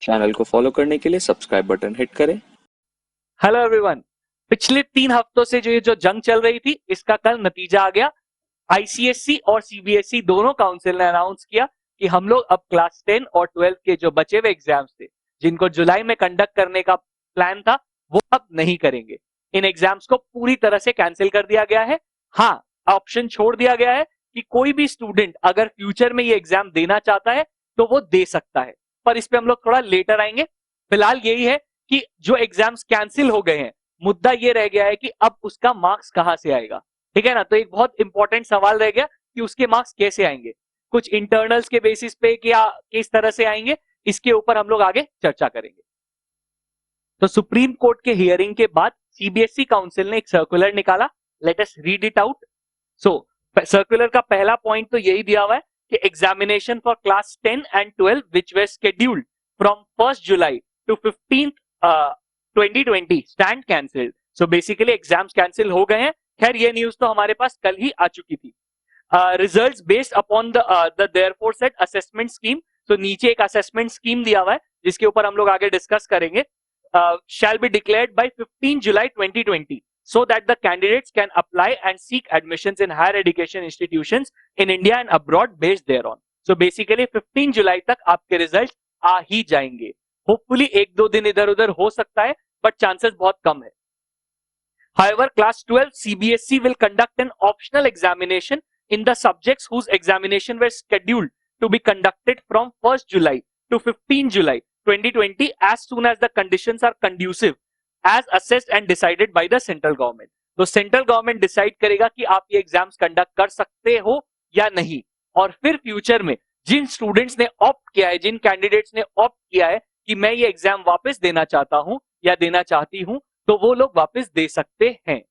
Channel को follow करने के लिए सब्सक्राइब बटन हिट करें। Hello everyone. पिछले 3 हफ्तों से जो ये जंग चल रही थी, इसका कल नतीजा आ गया। आईसीएसई और सीबीएसई दोनों काउंसिल ने अनाउंस किया कि हम लोग अब क्लास 10 और 12 के जो बचे हुए एग्जाम्स थे, जिनको जुलाई में कंडक्ट करने का प्लान था, वो अब नहीं करेंगे। इन एग्जाम्स को पूरी तरह से कैंसिल कर दिया गया है। हाँ, ऑप्शन छोड़ दिया गया है कि कोई भी स्टूडेंट अगर फ्यूचर में ये एग्जाम देना चाहता है तो वो दे सकता है, पर इस पे हम लोग थोड़ा लेटर आएंगे। फिलहाल यही है कि जो एग्जाम्स कैंसिल हो गए हैं, मुद्दा ये रह गया है कि अब उसका मार्क्स कहां से आएगा। ठीक है ना। तो एक बहुत इंपॉर्टेंट सवाल रह गया कि उसके मार्क्स कैसे आएंगे, कुछ इंटरनल्स के बेसिस पे क्या किस तरह से आएंगे, इसके ऊपर हम लोग आगे चर्चा करेंगे। तो सुप्रीम कोर्ट के हियरिंग के बाद सीबीएसई काउंसिल ने एक सर्कुलर निकाला। Let us read it out. So circular का पहला पॉइंट तो यही दिया हुआ है कि examination for class 10 and 12 which were scheduled from 1 July to 15 2020 stand cancelled. So basically exams cancel हो गए हैं। खैर ये न्यूज तो हमारे पास कल ही आ चुकी थी। Results based upon the therefore said assessment scheme. तो नीचे एक असेसमेंट स्कीम दिया हुआ है जिसके ऊपर हम लोग आगे डिस्कस करेंगे। shall be declared by 15 July 2020 so that the candidates can apply and seek admissions in higher education institutions in India and abroad based thereon. So basically 15 जुलाई तक आपके रिजल्ट आ ही जाएंगे। होपफुली 1-2 दिन इधर उधर हो सकता है, बट चांसेस बहुत कम है। However, class 12 CBSE will conduct an optional examination in the subjects whose examination were scheduled to be conducted from 1st July to 15 July 2020 as soon as the conditions are conducive as assessed and decided by the central government. तो central government decide करेगा कि आप ये exams conduct कर सकते हो या नहीं। और फिर फ्यूचर में जिन स्टूडेंट्स ने ऑप्ट किया है, जिन कैंडिडेट्स ने ऑप्ट किया है कि मैं ये एग्जाम वापस देना चाहता हूं या देना चाहती हूं, तो वो लोग वापस दे सकते हैं।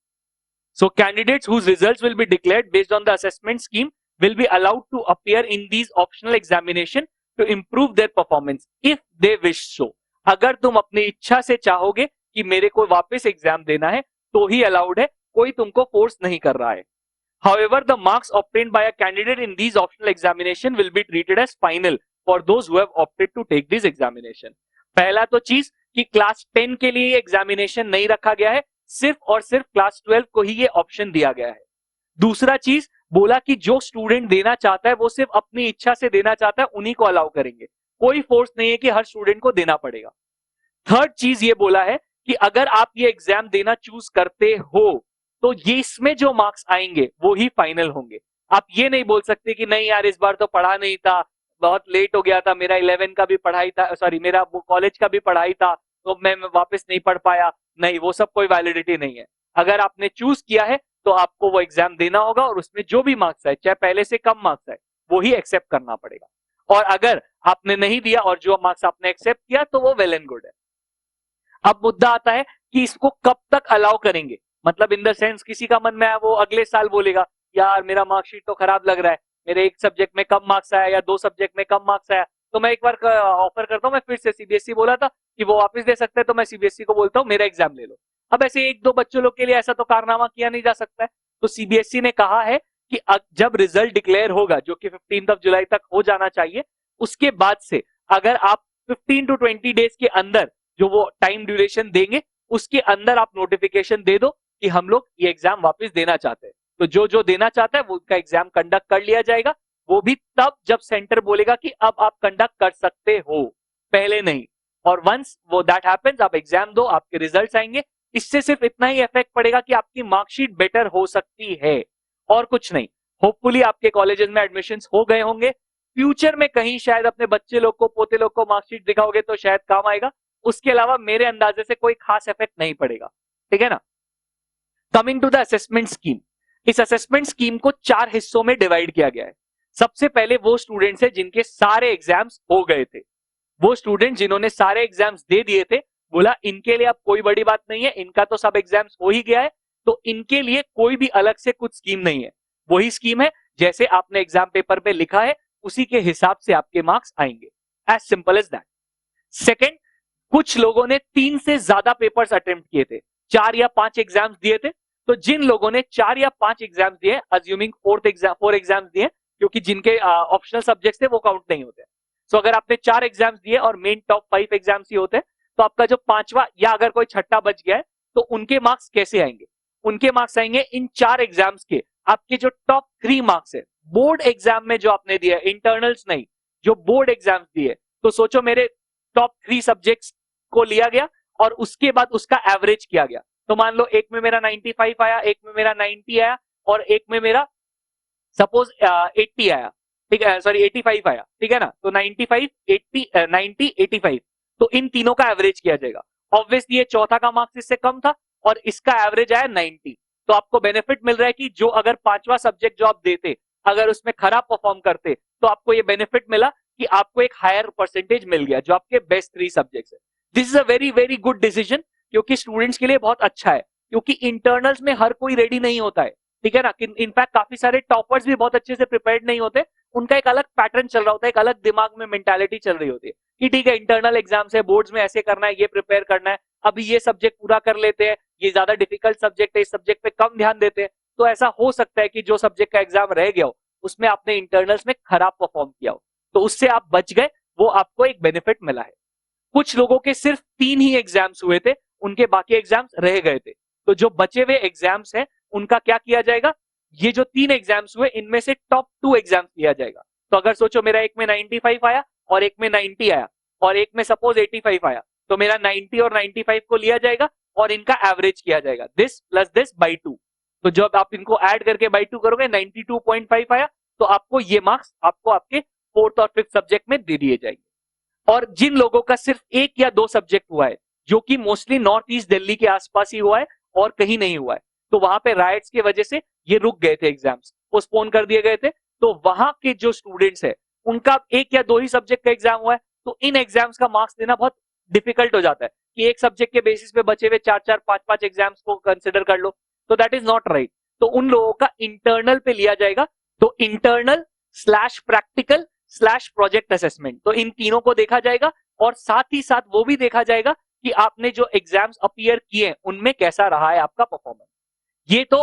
So candidates whose results will be declared based on the assessment scheme will be allowed to appear in these optional examination to improve their performance if they wish so. अगर तुम अपनी इच्छा से चाहोगे कि मेरे को वापस एग्जाम देना है तो ही अलाउड है, कोई तुमको फोर्स नहीं कर रहा है। However, the marks obtained by a candidate in these optional examination will be treated as final for those who have opted to take this examination. पहला तो चीज कि क्लास 10 के लिए एग्जामिनेशन नहीं रखा गया है, सिर्फ और सिर्फ क्लास 12 को ही ये ऑप्शन दिया गया है। दूसरा चीज बोला कि जो स्टूडेंट देना चाहता है वो सिर्फ अपनी इच्छा से देना चाहता है, उन्हीं को अलाउ करेंगे, कोई फोर्स नहीं है कि हर स्टूडेंट को देना पड़ेगा। थर्ड चीज ये बोला है कि अगर आप ये एग्जाम देना चूज करते हो तो ये इसमें जो मार्क्स आएंगे वो ही फाइनल होंगे। आप ये नहीं बोल सकते कि नहीं यार इस बार तो पढ़ा नहीं था, बहुत लेट हो गया था, मेरा 11 का भी पढ़ाई था, सॉरी मेरा कॉलेज का भी पढ़ाई था, तो मैं वापस नहीं पढ़ पाया। नहीं, वो सब कोई वैलिडिटी नहीं है। अगर आपने चूज किया है तो आपको वो एग्जाम देना होगा और उसमें जो भी मार्क्स आए, चाहे पहले से कम मार्क्स आए, वो ही एक्सेप्ट करना पड़ेगा। और अगर आपने नहीं दिया और जो मार्क्स आपने एक्सेप्ट किया तो वो वेल एंड गुड है। अब मुद्दा आता है कि इसको कब तक अलाउ करेंगे, मतलब इन द सेंस किसी का मन में है वो अगले साल बोलेगा यार मेरा मार्कशीट तो खराब लग रहा है, मेरे एक सब्जेक्ट में कम मार्क्स आया या 2 सब्जेक्ट में कम मार्क्स आया, तो मैं एक बार ऑफर करता हूं, मैं फिर से सीबीएसई बोला था कि वो वापस दे सकते हैं, तो मैं सीबीएसई को बोलता हूं मेरा एग्जाम ले लो। अब ऐसे 1-2 बच्चों लोग के लिए ऐसा तो कारनामा किया नहीं जा सकता है। तो सीबीएसई ने कहा है कि जब रिजल्ट डिक्लेयर होगा, जो कि 15 जुलाई तक हो जाना चाहिए, उसके बाद से अगर आप 15 to 20 डेज के अंदर जो वो टाइम ड्यूरेशन देंगे उसके अंदर आप नोटिफिकेशन दे दो कि हम लोग ये एग्जाम वापस देना चाहते हैं, तो जो देना चाहता है वो उनका एग्जाम कंडक्ट कर लिया जाएगा। वो भी तब जब सेंटर बोलेगा कि अब आप कंडक्ट कर सकते हो, पहले नहीं। और वंस वो दैट हैपेंस, आप एग्जाम दो, आपके रिजल्ट्स आएंगे। इससे सिर्फ इतना ही इफेक्ट पड़ेगा कि आपकी मार्कशीट बेटर हो सकती है और कुछ नहीं। होपफुली आपके कॉलेजेस में एडमिशंस हो गए होंगे, फ्यूचर में कहीं शायद अपने बच्चे लोग को, पोते लोग को मार्कशीट दिखाओगे तो शायद काम आएगा। उसके अलावा मेरे अंदाजे से कोई खास इफेक्ट नहीं पड़ेगा। ठीक है ना। Coming to the assessment scheme, इस असेसमेंट स्कीम को 4 हिस्सों में डिवाइड किया गया है। सबसे पहले वो स्टूडेंट्स है जिनके सारे एग्जाम्स हो गए थे, वो स्टूडेंट जिन्होंने सारे एग्जाम्स दे दिए थे, बोला इनके लिए अब कोई बड़ी बात नहीं है, इनका तो सब एग्जाम्स हो ही गया है, तो इनके लिए कोई भी अलग से कुछ स्कीम नहीं है। वही स्कीम है जैसे आपने एग्जाम पेपर पे लिखा है उसी के हिसाब से आपके मार्क्स आएंगे, as simple as that. Second, कुछ लोगों ने 3 से ज्यादा पेपर्स अटेम्प्ट किए थे, 4 या 5 एग्जाम्स दिए थे, तो जिन लोगों ने 4 या 5 एग्जाम्स दिए, अज्यूमिंग 4 एग्जाम्स दिए, क्योंकि जिनके ऑप्शनल सब्जेक्ट्स थे वो काउंट नहीं होते, सो अगर आपने 4 एग्जाम्स दिए और मेन टॉप 5 एग्जाम्स ही होते हैं, तो आपका जो पांचवा या अगर कोई छठा बच गया है तो उनके मार्क्स कैसे आएंगे? उनके मार्क्स आएंगे इन 4 एग्जाम्स के आपके जो टॉप 3 मार्क्स है बोर्ड एग्जाम में जो आपने दिया, इंटरनल्स नहीं, जो बोर्ड एग्जाम्स दिए। तो सोचो मेरे टॉप 3 सब्जेक्ट्स को लिया गया और उसके बाद उसका एवरेज किया गया। तो मान लो एक में मेरा 95 आया, एक में मेरा 90 आया और एक में मेरा सपोज 80 आया, ठीक है, सॉरी 85 आया, ठीक है ना। तो 95, 80, 90, 85, तो इन तीनों का एवरेज किया जाएगा। ऑब्वियसली ये चौथा का मार्क्स इससे कम था और इसका एवरेज आया 90। तो आपको बेनिफिट मिल रहा है कि जो अगर पांचवा सब्जेक्ट जो आप देते अगर उसमें खराब परफॉर्म करते तो आपको ये बेनिफिट मिला कि आपको एक हायर परसेंटेज मिल गया जो आपके बेस्ट 3 सब्जेक्ट्स है। This is a very very good decision, क्योंकि स्टूडेंट्स के लिए बहुत अच्छा है, क्योंकि इंटरनल्स में हर कोई रेडी नहीं होता है, ठीक है ना। इनफैक्ट काफी सारे टॉपर्स भी बहुत अच्छे से प्रिपेयर्ड नहीं होते, उनका एक अलग पैटर्न चल रहा होता है, एक अलग दिमाग में मेंटालिटी चल रही होती है कि ठीक है इंटरनल एग्जाम्स है, बोर्ड्स में ऐसे करना है, ये प्रिपेयर करना है, अभी ये सब्जेक्ट पूरा कर लेते हैं, ये ज्यादा डिफिकल्ट सब्जेक्ट है, इस सब्जेक्ट पे कम ध्यान देते हैं। तो ऐसा हो सकता है कि जो सब्जेक्ट का एग्जाम रह गया हो उसमें आपने इंटरनल्स में खराब परफॉर्म किया हो, तो उससे आप बच गए, वो आपको एक बेनिफिट मिला है। कुछ लोगों के सिर्फ 3 ही एग्जाम्स हुए थे, उनके बाकी एग्जाम्स रह गए थे, तो जो बचे हुए एग्जाम्स हैं उनका क्या किया जाएगा? ये जो 3 एग्जाम्स हुए इनमें से टॉप 2 एग्जाम्स लिया जाएगा। तो अगर सोचो मेरा एक में 95 आया और एक में 90 आया और एक में सपोज 85 आया, तो मेरा 90 और 95 को लिया जाएगा और इनका एवरेज किया जाएगा, दिस प्लस दिस बाई 2। तो जब आप इनको ऐड करके बाई 2 करोगे 92.5 आया, तो आपको ये मार्क्स आपको आपके 4th और 5th सब्जेक्ट में दे दिए जाएंगे। और जिन लोगों का सिर्फ 1 या 2 सब्जेक्ट हुआ है, जो कि मोस्टली नॉर्थ ईस्ट दिल्ली के आसपास ही हुआ है और कहीं नहीं हुआ है, तो वहां पे राइट्स की वजह से ये रुक गए थे, एग्जाम्स पोस्टपोन कर दिए गए थे, तो वहां के जो स्टूडेंट्स है उनका 1 या 2 ही सब्जेक्ट का एग्जाम हुआ है, तो इन एग्जाम्स का मार्क्स देना बहुत डिफिकल्ट हो जाता है कि एक सब्जेक्ट के बेसिस पे बचे हुए 4-4, 5-5 एग्जाम्स को कंसिडर कर लो, तो दैट इज नॉट राइट। तो उन लोगों का इंटरनल पे लिया जाएगा, तो internal slash practical slash project assessment, तो इन तीनों को देखा जाएगा और साथ ही साथ वो भी देखा जाएगा कि आपने जो एग्जाम्स अपीयर किए उनमें कैसा रहा है आपका परफॉर्मेंस। ये तो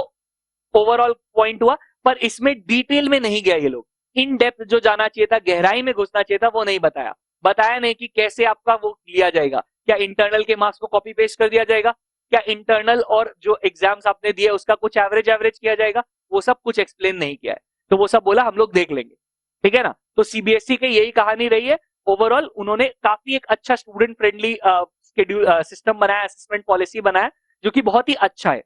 ओवरऑल पॉइंट हुआ, पर इसमें डिटेल में नहीं गया ये लोग, इन डेप्थ जो जाना चाहिए था, गहराई में घुसना चाहिए था, वो नहीं बताया। बताया नहीं कि कैसे आपका वो लिया जाएगा, क्या इंटरनल के मार्क्स को कॉपी पेस्ट कर दिया जाएगा, क्या इंटरनल और जो एग्जाम्स आपने दिए उसका कुछ एवरेज किया जाएगा, वो सब कुछ एक्सप्लेन नहीं किया है। तो वो सब बोला हम लोग देख लेंगे, ठीक है ना। तो सीबीएसई की यही कहानी रही है। ओवरऑल उन्होंने काफी एक अच्छा स्टूडेंट फ्रेंडली शेड्यूल सिस्टम बनाया, असेसमेंट पॉलिसी बनाया, जो कि बहुत ही अच्छा है।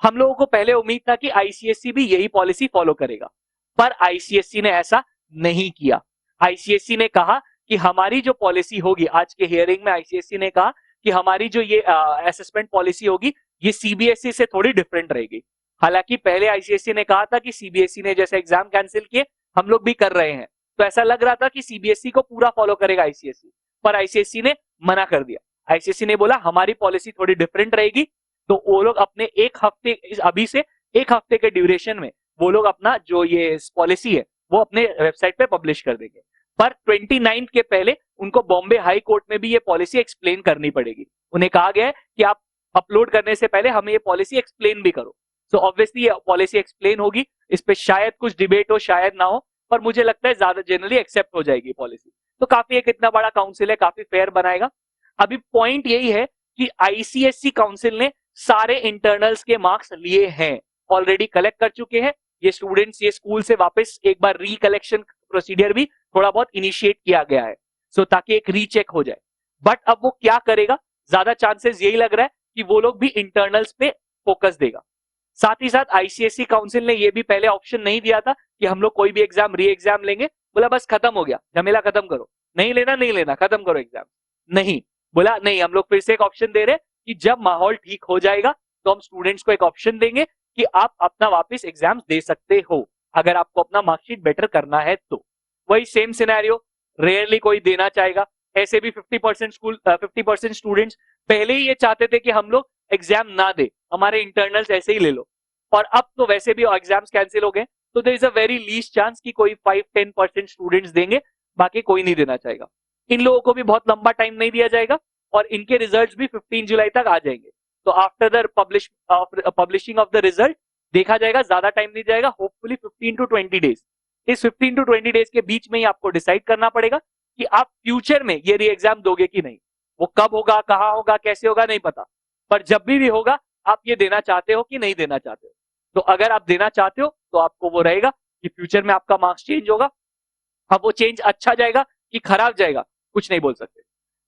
हम लोगों को पहले उम्मीद था कि आईसीएसई भी यही पॉलिसी फॉलो करेगा, पर आईसीएसई ने ऐसा नहीं किया। आईसीएसई ने कहा कि हमारी जो पॉलिसी होगी, आज के हियरिंग में आईसीएसई ने कहा कि हमारी जो ये असेसमेंट पॉलिसी होगी ये सीबीएसई से थोड़ी डिफरेंट रहेगी। हालांकि पहले आईसीएसई ने कहा था कि सीबीएसई ने जैसे एग्जाम कैंसिल किए हम लोग भी कर रहे हैं, तो ऐसा लग रहा था कि सीबीएसई को पूरा फॉलो करेगा आईसीएसई, पर आईसीएसई ने मना कर दिया। आईसीएसई ने बोला हमारी पॉलिसी थोड़ी डिफरेंट रहेगी, तो वो लोग अपने एक हफ्ते, अभी से 1 हफ्ते के ड्यूरेशन में वो लोग अपना जो ये पॉलिसी है वो अपने वेबसाइट पे पब्लिश कर देंगे। पर 29 के पहले उनको बॉम्बे हाई कोर्ट में भी ये पॉलिसी एक्सप्लेन करनी पड़ेगी। उन्हें कहा गया है कि आप अपलोड करने से पहले हमें ये पॉलिसी एक्सप्लेन भी करो। सो ऑब्वियसली ये पॉलिसी एक्सप्लेन होगी, इस पे शायद कुछ डिबेट हो शायद ना हो, पर मुझे लगता है ज्यादा जनरली एक्सेप्ट हो जाएगी पॉलिसी। तो काफी एक इतना बड़ा काउंसिल है, काफी फेयर बनाएगा। अभी पॉइंट यही है कि आईसीएसई काउंसिल ने सारे इंटरनल्स के मार्क्स लिए हैं, ऑलरेडी कलेक्ट कर चुके हैं। ये स्टूडेंट्स ये स्कूल से वापस एक बार रिकलेक्शन प्रोसीडियर भी थोड़ा बहुत इनिशिएट किया गया है, सो ताकि एक रीचेक हो जाए। बट अब वो क्या करेगा, ज्यादा चांसेस यही लग रहा है कि वो लोग भी इंटरनल्स पे फोकस देगा। साथ ही साथ आईसीएसई काउंसिल ने ये भी पहले ऑप्शन नहीं दिया था कि हम लोग कोई भी एग्जाम री एग्जाम लेंगे, बोला बस खत्म हो गया, झमेला खत्म करो, नहीं लेना खत्म करो एग्जाम। नहीं, बोला नहीं, हम लोग फिर से एक ऑप्शन दे रहे कि जब माहौल ठीक हो जाएगा तो हम स्टूडेंट्स को एक ऑप्शन देंगे कि आप अपना वापस एग्जाम दे सकते हो, अगर आपको अपना मार्कशीट बेटर करना है तो। वही सेम सिनेरियो, रेयरली कोई देना चाहेगा। ऐसे भी 50% स्टूडेंट्स पहले ही ये चाहते थे कि हम लोग एग्जाम ना दे, हमारे इंटरनल्स ऐसे ही ले लो, और अब तो वैसे भी एग्जाम्स कैंसिल हो गए, तो there is a very least chance कि कोई 5-10% स्टूडेंट्स देंगे, बाकी कोई नहीं देना चाहेगा। इन लोगों को भी बहुत लंबा टाइम नहीं दिया जाएगा और इनके रिजल्ट्स भी 15 जुलाई तक आ जाएंगे। तो after the publishing of the result देखा जाएगा, ज्यादा टाइम नहीं जाएगा, होपफुली 15 to 20 डेज। इस 15 to 20 डेज के बीच में ही आपको डिसाइड करना पड़ेगा कि आप फ्यूचर में ये री एग्जाम दोगे कि नहीं। वो कब होगा, कहाँ होगा, कैसे होगा नहीं पता, पर जब भी होगा आप ये देना चाहते हो कि नहीं देना चाहते हो। तो अगर आप देना चाहते हो तो आपको वो रहेगा कि फ्यूचर में आपका मार्क्स चेंज होगा। अब वो चेंज अच्छा जाएगा कि खराब जाएगा कुछ नहीं बोल सकते।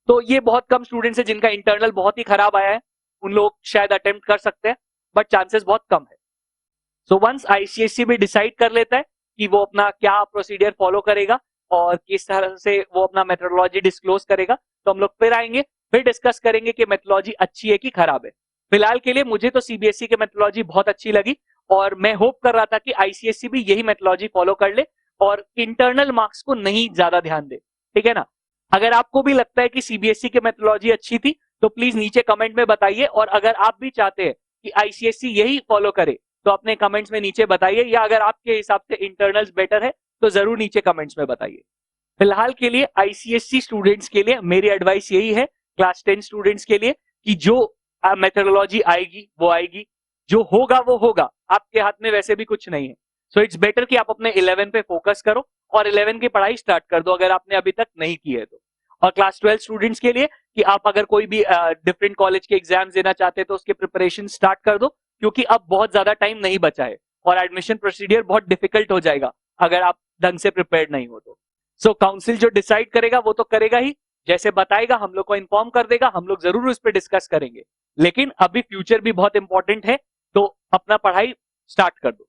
तो ये बहुत कम स्टूडेंट्स है जिनका इंटरनल बहुत ही खराब आया है, उन लोग शायद अटेम्प्ट कर सकते हैं, बट चांसेस बहुत कम है। सो वंस आईसीएससी भी डिसाइड कर लेता है कि वो अपना क्या प्रोसीडियर फॉलो करेगा और किस तरह से वो अपना मेथोडोलॉजी डिस्क्लोज करेगा, तो हम लोग फिर आएंगे, फिर डिस्कस करेंगे कि मेथोडोलॉजी अच्छी है कि खराब है। फिलहाल के लिए मुझे तो सीबीएसई की मेथोडोलॉजी बहुत अच्छी लगी और मैं होप कर रहा था कि आईसीएससी भी यही मेथोडोलॉजी फॉलो कर ले और इंटरनल मार्क्स को नहीं ज्यादा ध्यान दे, ठीक है ना। अगर आपको भी लगता है कि सीबीएसई की मेथोडोलॉजी अच्छी थी तो प्लीज नीचे कमेंट में बताइए, और अगर आप भी चाहते हैं कि आईसीएसई यही फॉलो करे तो अपने कमेंट्स में नीचे बताइए, या अगर आपके हिसाब से इंटरनल्स बेटर है तो जरूर नीचे कमेंट्स में बताइए। फिलहाल के लिए आईसीएससी स्टूडेंट्स के लिए मेरी एडवाइस यही है, क्लास 10 स्टूडेंट्स के लिए, कि जो मेथोडोलॉजी आएगी वो आएगी, जो होगा वो होगा, आपके हाथ में वैसे भी कुछ नहीं है। सो इट्स बेटर कि आप अपने 11 पे फोकस करो और 11 की पढ़ाई स्टार्ट कर दो अगर आपने अभी तक नहीं की है तो। और क्लास 12 स्टूडेंट्स के लिए कि आप अगर कोई भी डिफरेंट कॉलेज के एग्जाम देना चाहते हैं तो उसके प्रिपरेशन स्टार्ट कर दो, क्योंकि अब बहुत ज्यादा टाइम नहीं बचा है और एडमिशन प्रोसीडियर बहुत डिफिकल्ट हो जाएगा अगर आप ढंग से प्रिपेयर्ड नहीं हो तो। सो काउंसिल जो डिसाइड करेगा वो तो करेगा ही, जैसे बताएगा हम लोग को इन्फॉर्म कर देगा, हम लोग जरूर उस पर डिस्कस करेंगे। लेकिन अभी फ्यूचर भी बहुत इंपॉर्टेंट है, तो अपना पढ़ाई स्टार्ट कर दो।